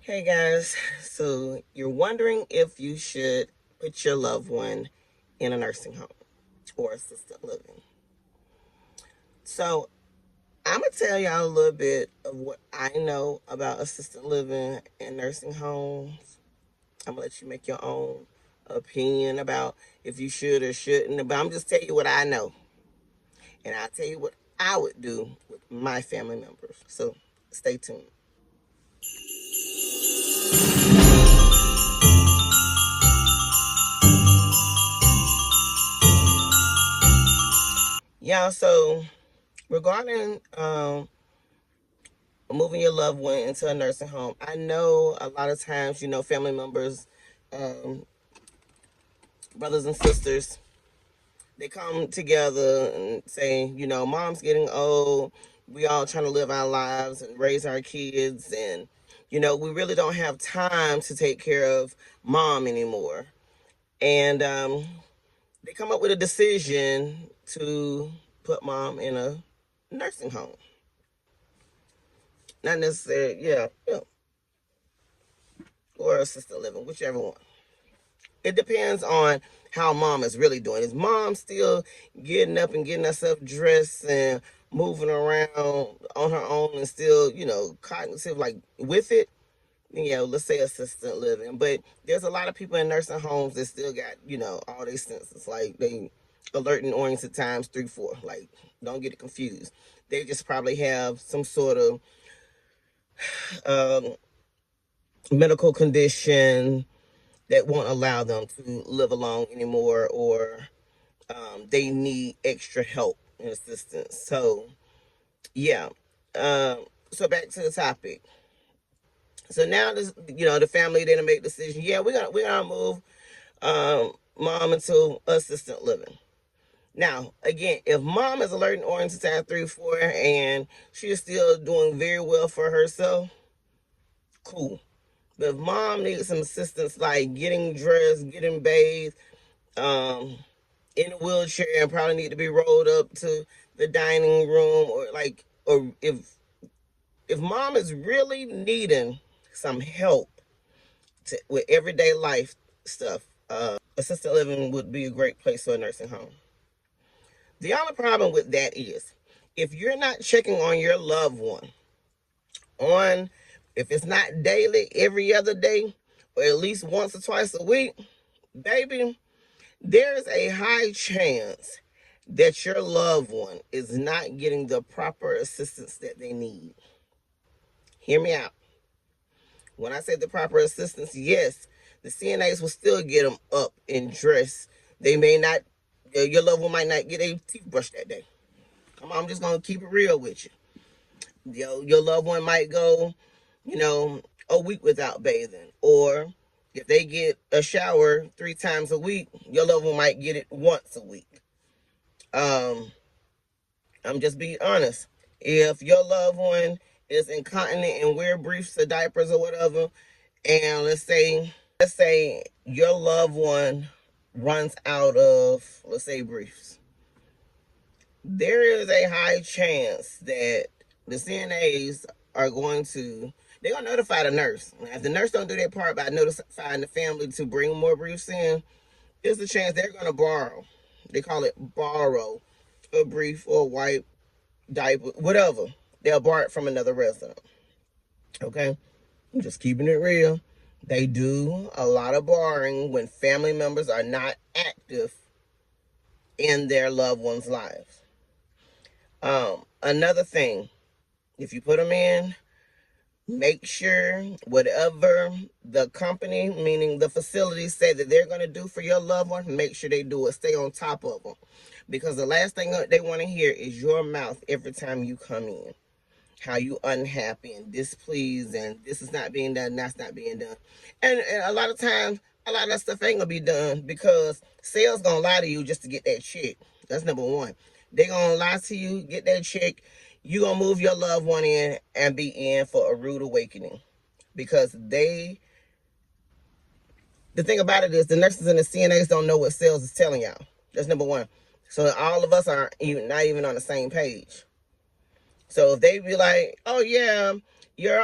Hey guys, so you're wondering if you should put your loved one in a nursing home or assisted living. So I'm gonna tell y'all a little bit of what I know about assisted living and nursing homes. I'm gonna let you make your own opinion about if you should or shouldn't, but I'm just telling you what I know, and I'll tell you what I would do with my family members. So stay tuned. Yeah, so regarding moving your loved one into a nursing home, I know a lot of times, family members, um, brothers and sisters, they come together and say, mom's getting old. We all trying to live our lives and raise our kids. And, we really don't have time to take care of mom anymore. And they come up with a decision to put mom in a nursing home. Not necessarily, yeah, or assisted living, whichever one. It depends on how mom is really doing. Is mom still getting up and getting herself dressed and moving around on her own and still, cognitive, like with it? Let's say assistant living. But there's a lot of people in nursing homes that still got, all their senses. Like they alert and oriented times 3, 4. Like, don't get it confused. They just probably have some sort of um, medical condition that won't allow them to live alone anymore, or they need extra help and assistance. So, yeah. So back to the topic. So now this, the family didn't make the decision. Yeah, we're gonna move mom into assistant living. Now, again, if mom is alert and oriented time 3, 4, and she is still doing very well for herself, cool. But if mom needs some assistance, like getting dressed, getting bathed, um, in a wheelchair and probably need to be rolled up to the dining room, or if mom is really needing some help with everyday life stuff, assisted living would be a great place for a nursing home. The only problem with that is if you're not checking on your loved one on, if it's not daily, every other day, or at least once or twice a week, baby, there's a high chance that your loved one is not getting the proper assistance that they need. Hear me out. When I say the proper assistance, yes, the CNAs will still get them up and dressed. They may not, your loved one might not get a teeth brush that day. Come on, I'm just going to keep it real with you. Your loved one might go, a week without bathing. Or if they get a shower 3 times a week, your loved one might get it once a week. I'm just being honest. If your loved one is incontinent and wear briefs or diapers or whatever, and let's say your loved one runs out of, let's say, briefs, there is a high chance that the CNAs are going to they're gonna notify the nurse. If the nurse don't do their part by notifying the family to bring more briefs in, there's a chance they're gonna borrow. They call it borrow a brief or a wipe, diaper, whatever. They'll borrow it from another resident. Okay? I'm just keeping it real. They do a lot of borrowing when family members are not active in their loved ones' lives. Another thing, if you put them in, make sure whatever the company, meaning the facility, say that they're going to do for your loved one, make sure they do it. Stay on top of them. Because the last thing they want to hear is your mouth every time you come in. How you unhappy and displeased, and this is not being done, that's not being done. And a lot of times, a lot of that stuff ain't gonna be done because sales gonna lie to you just to get that check. That's number one. They gonna lie to you, get that check. You gonna move your loved one in and be in for a rude awakening. Because the thing about it is the nurses and the CNAs don't know what sales is telling y'all. That's number one. So all of us are not even on the same page. So if they be like, oh yeah, your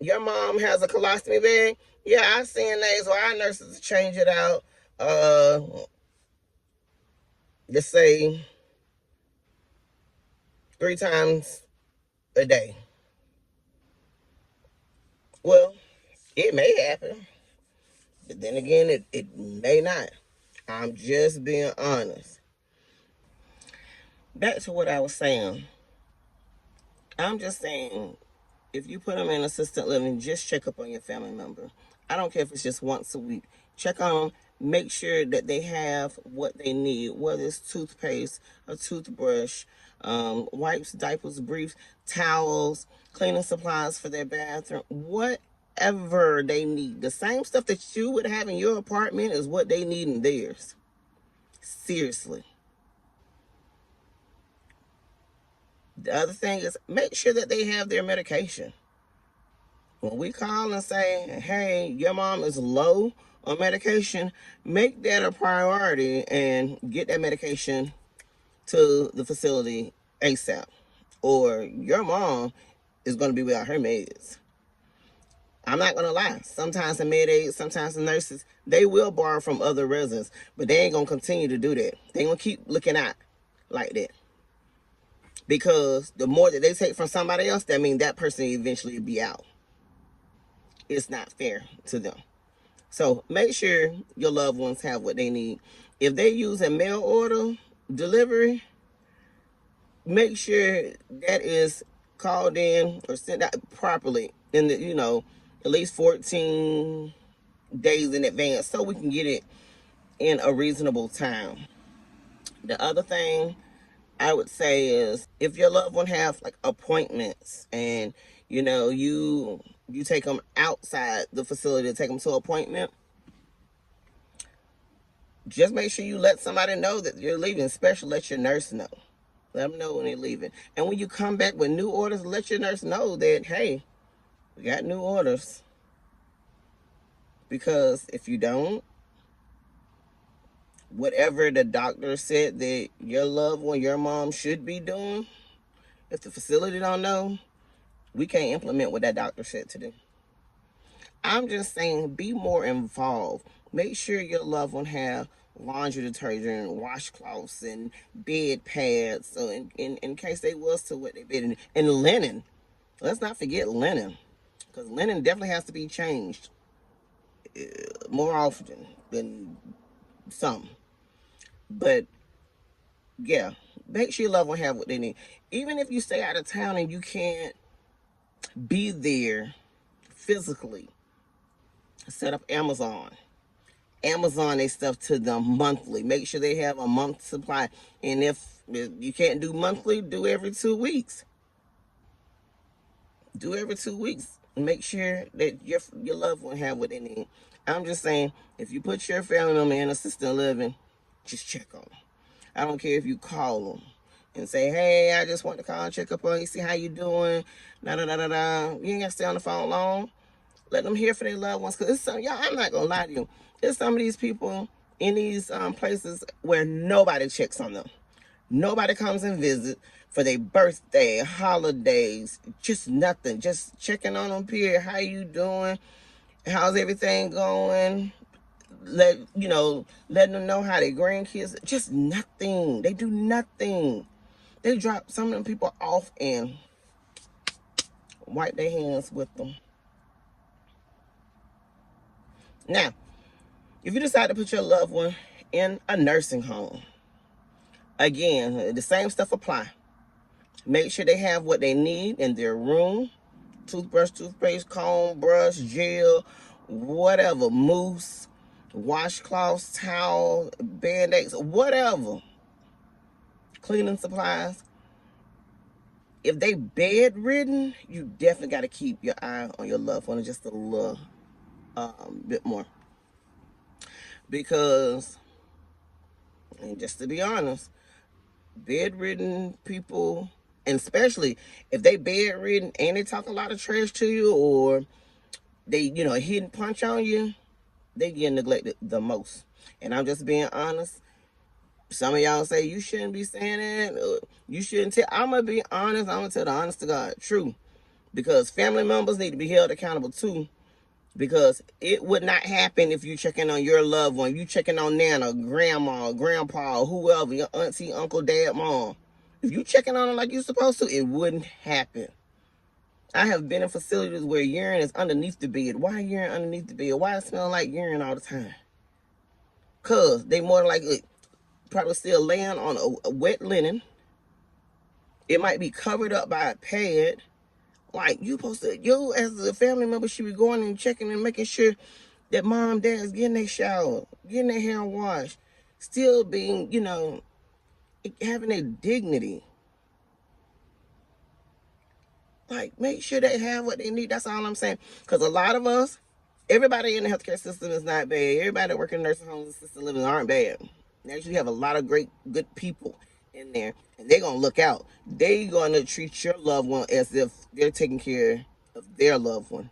Your mom has a colostomy bag. Yeah, I've seen days where our nurses change it out. Let's say 3 times a day. Well, it may happen, but then again, it may not. I'm just being honest. Back to what I was saying. I'm just saying, if you put them in assisted living, just check up on your family member. I don't care if it's just once a week. Check on them. Make sure that they have what they need, whether it's toothpaste, a toothbrush, wipes, diapers, briefs, towels, cleaning supplies for their bathroom, whatever they need. The same stuff that you would have in your apartment is what they need in theirs. Seriously. The other thing is make sure that they have their medication. When we call and say, hey, your mom is low on medication, make that a priority and get that medication to the facility ASAP. Or your mom is going to be without her meds. I'm not going to lie. Sometimes the med aides, sometimes the nurses, they will borrow from other residents, but they ain't going to continue to do that. They going to keep looking out like that. Because the more that they take from somebody else, that means that person eventually will be out. It's not fair to them. So make sure your loved ones have what they need. If they use a mail order delivery, make sure that is called in or sent out properly in the, at least 14 days in advance so we can get it in a reasonable time. The other thing I would say is if your loved one have like appointments and you take them outside the facility to take them to an appointment, just make sure you let somebody know that you're leaving, especially let your nurse know. Let them know when they're leaving. And when you come back with new orders, let your nurse know that, hey, we got new orders. Because if you don't, whatever the doctor said that your loved one, your mom should be doing, if the facility don't know, we can't implement what that doctor said to them. I'm just saying, be more involved. Make sure your loved one have laundry detergent, washcloths, and bed pads. So in case they was to wet their bed, and linen. Let's not forget linen, because linen definitely has to be changed more often than some. But yeah, make sure your loved one have what they need. Even if you stay out of town and you can't be there physically, set up Amazon their stuff to them monthly. Make sure they have a month supply. And if you can't do monthly, do every 2 weeks. Do every 2 weeks. Make sure that your loved one have what they need. I'm just saying, if you put your family member in assisted living, just check on them. I don't care if you call them and say, hey, I just want to call and check up on you, see how you doing. Da da da da da. You ain't got to stay on the phone long. Let them hear from their loved ones. Because it's some, y'all, I'm not going to lie to you. There's some of these people in these places where nobody checks on them. Nobody comes and visit for their birthday, holidays, just nothing. Just checking on them, period. How you doing? How's everything going? Letting them know how their grandkids, just nothing. They do nothing. They drop some of them people off and wipe their hands with them. Now, if you decide to put your loved one in a nursing home, again, the same stuff apply. Make sure they have what they need in their room. Toothbrush, toothpaste, comb, brush, gel, whatever, mousse, washcloths, towel, band-aids, whatever. Cleaning supplies. If they bedridden, you definitely got to keep your eye on your loved one just a little bit more. Because, and just to be honest, bedridden people, and especially if they bedridden and they talk a lot of trash to you, or they, hit and punch on you, they get neglected the most. And I'm just being honest. Some of y'all say you shouldn't be saying that. You shouldn't tell. I'm going to be honest. I'm going to tell the honest to God truth. because family members need to be held accountable too. Because it would not happen if you checking on your loved one, you checking on Nana, Grandma, Grandpa, whoever, your auntie, uncle, dad, mom. If you checking on them like you're supposed to, it wouldn't happen. I have been in facilities where urine is underneath the bed. Why urine underneath the bed? Why it smell like urine all the time? Cause they more likely probably still laying on a wet linen. It might be covered up by a pad. Like, you supposed to, you as a family member should be going and checking and making sure that mom, dad is getting their shower, getting their hair washed, still being, having their dignity. Like, make sure they have what they need. That's all I'm saying. Because a lot of us, everybody in the healthcare system is not bad. Everybody working in nursing homes and assisted living aren't bad. They actually have a lot of great, good people in there. And they're going to look out. They're going to treat your loved one as if they're taking care of their loved one.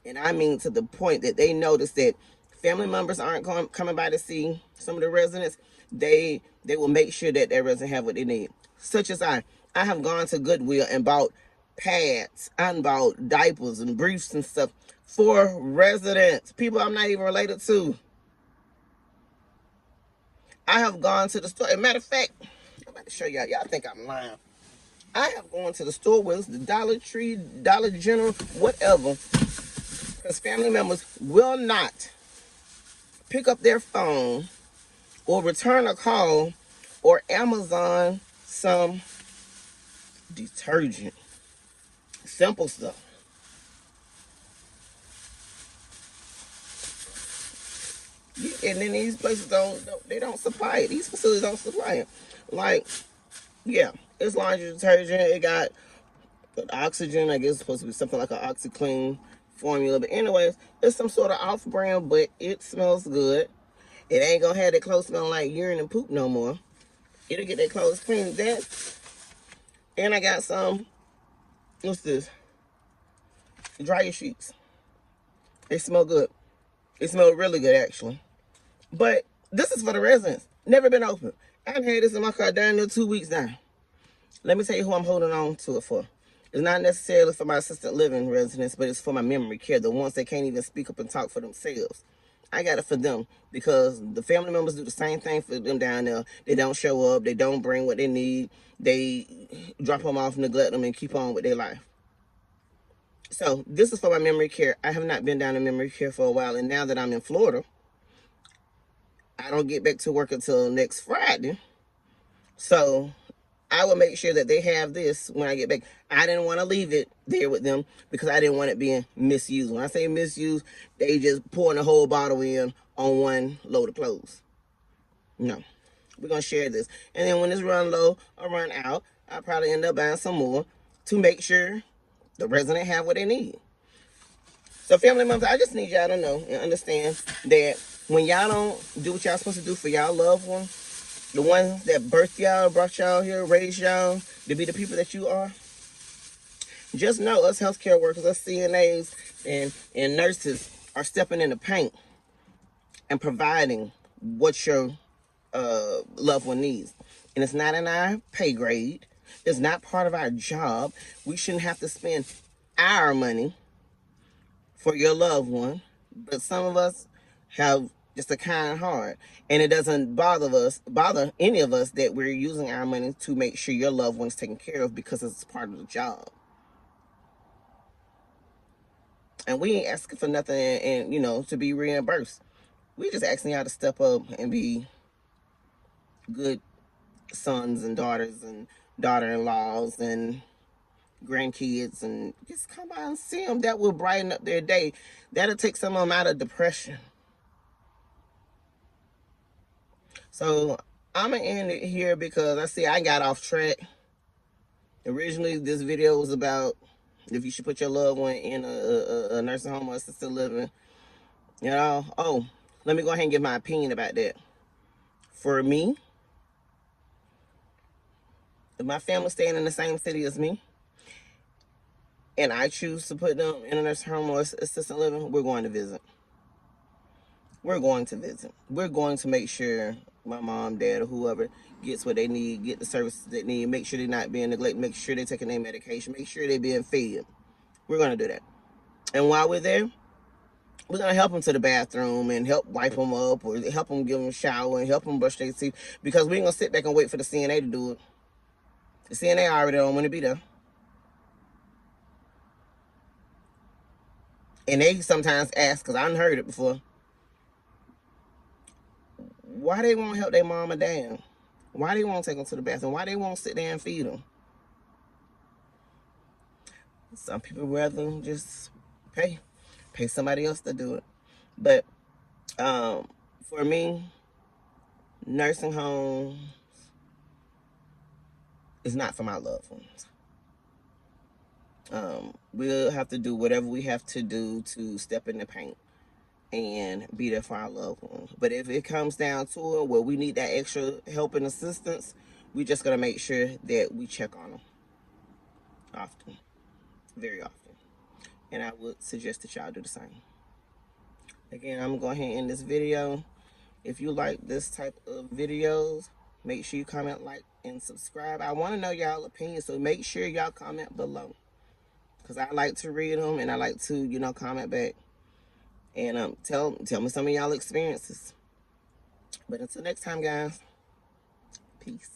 And I mean to the point that they notice that family members aren't coming by to see some of the residents. They will make sure that their residents have what they need. Such as I have gone to Goodwill and bought pads, and bought diapers and briefs and stuff for residents, people I'm not even related to. I have gone to the store. As a matter of fact, I'm about to show y'all. Y'all think I'm lying. I have gone to the store, whether it's the Dollar Tree, Dollar General, whatever, because family members will not pick up their phone or return a call or Amazon some detergent. Simple stuff. And then these places don't supply it. These facilities don't supply it. Like, yeah, it's laundry detergent. It got oxygen. I guess it's supposed to be something like an OxyClean formula. But anyways, it's some sort of off-brand, but it smells good. It ain't gonna have that clothes smell like urine and poop no more. It'll get that clothes clean. That. And I got some, what's this? Dryer sheets. They smell good. They smell really good, actually. But this is for the residents. Never been open. I've had this in my car down there 2 weeks now. Let me tell you who I'm holding on to it for. It's not necessarily for my assisted living residents, but it's for my memory care, the ones that can't even speak up and talk for themselves. I got it for them because the family members do the same thing for them down there. They don't show up. They don't bring what they need. They drop them off, neglect them, and keep on with their life. So this is for my memory care. I have not been down in memory care for a while, and now that I'm in Florida, I don't get back to work until next Friday. So I will make sure that they have this when I get back. I didn't want to leave it there with them because I didn't want it being misused. When I say misused, they just pouring the whole bottle in on one load of clothes. No, we're going to share this. And then when this run low or run out, I'll probably end up buying some more to make sure the resident have what they need. So family members, I just need y'all to know and understand that when y'all don't do what y'all supposed to do for y'all loved one, the ones that birthed y'all, brought y'all here, raised y'all to be the people that you are, just know us healthcare workers, us CNAs and nurses are stepping in the paint and providing what your loved one needs. And it's not in our pay grade. It's not part of our job. We shouldn't have to spend our money for your loved one. But some of us have just a kind heart, and it doesn't bother any of us that we're using our money to make sure your loved one's taken care of because it's part of the job. And we ain't asking for nothing and to be reimbursed. We just asking y'all to step up and be good sons and daughters and daughter-in-laws and grandkids, and just come by and see them. That will brighten up their day. That'll take some of them out of depression. So I'm gonna end it here because I got off track. Originally, this video was about if you should put your loved one in a nursing home or assisted living. Oh, let me go ahead and give my opinion about that. For me, if my family's staying in the same city as me, and I choose to put them in a nursing home or assisted living, we're going to visit. We're going to visit. We're going to make sure my mom, dad, or whoever gets what they need, get the services they need, make sure they're not being neglected, make sure they're taking their medication, make sure they're being fed. we're going to do that. And while we're there, we're going to help them to the bathroom and help wipe them up, or help them give them a shower and help them brush their teeth, because we ain't going to sit back and wait for the CNA to do it. The CNA already don't want to be there. And they sometimes ask, because I heard it before, why they won't help their mom or dad? Why they won't take them to the bathroom? Why they won't sit there and feed them? Some people rather just pay somebody else to do it. But for me, nursing homes is not for my loved ones. We'll have to do whatever we have to do to step in the paint and be there for our loved ones. But if it comes down to it where we need that extra help and assistance, we just gotta make sure that we check on them often, very often. And I would suggest that y'all do the same. Again, I'm going to go ahead and end this video. If you like this type of videos, make sure you comment, like, and subscribe. I want to know y'all opinions, so make sure y'all comment below, because I like to read them and I like to, comment back. And tell me some of y'all experiences. But until next time, guys, peace.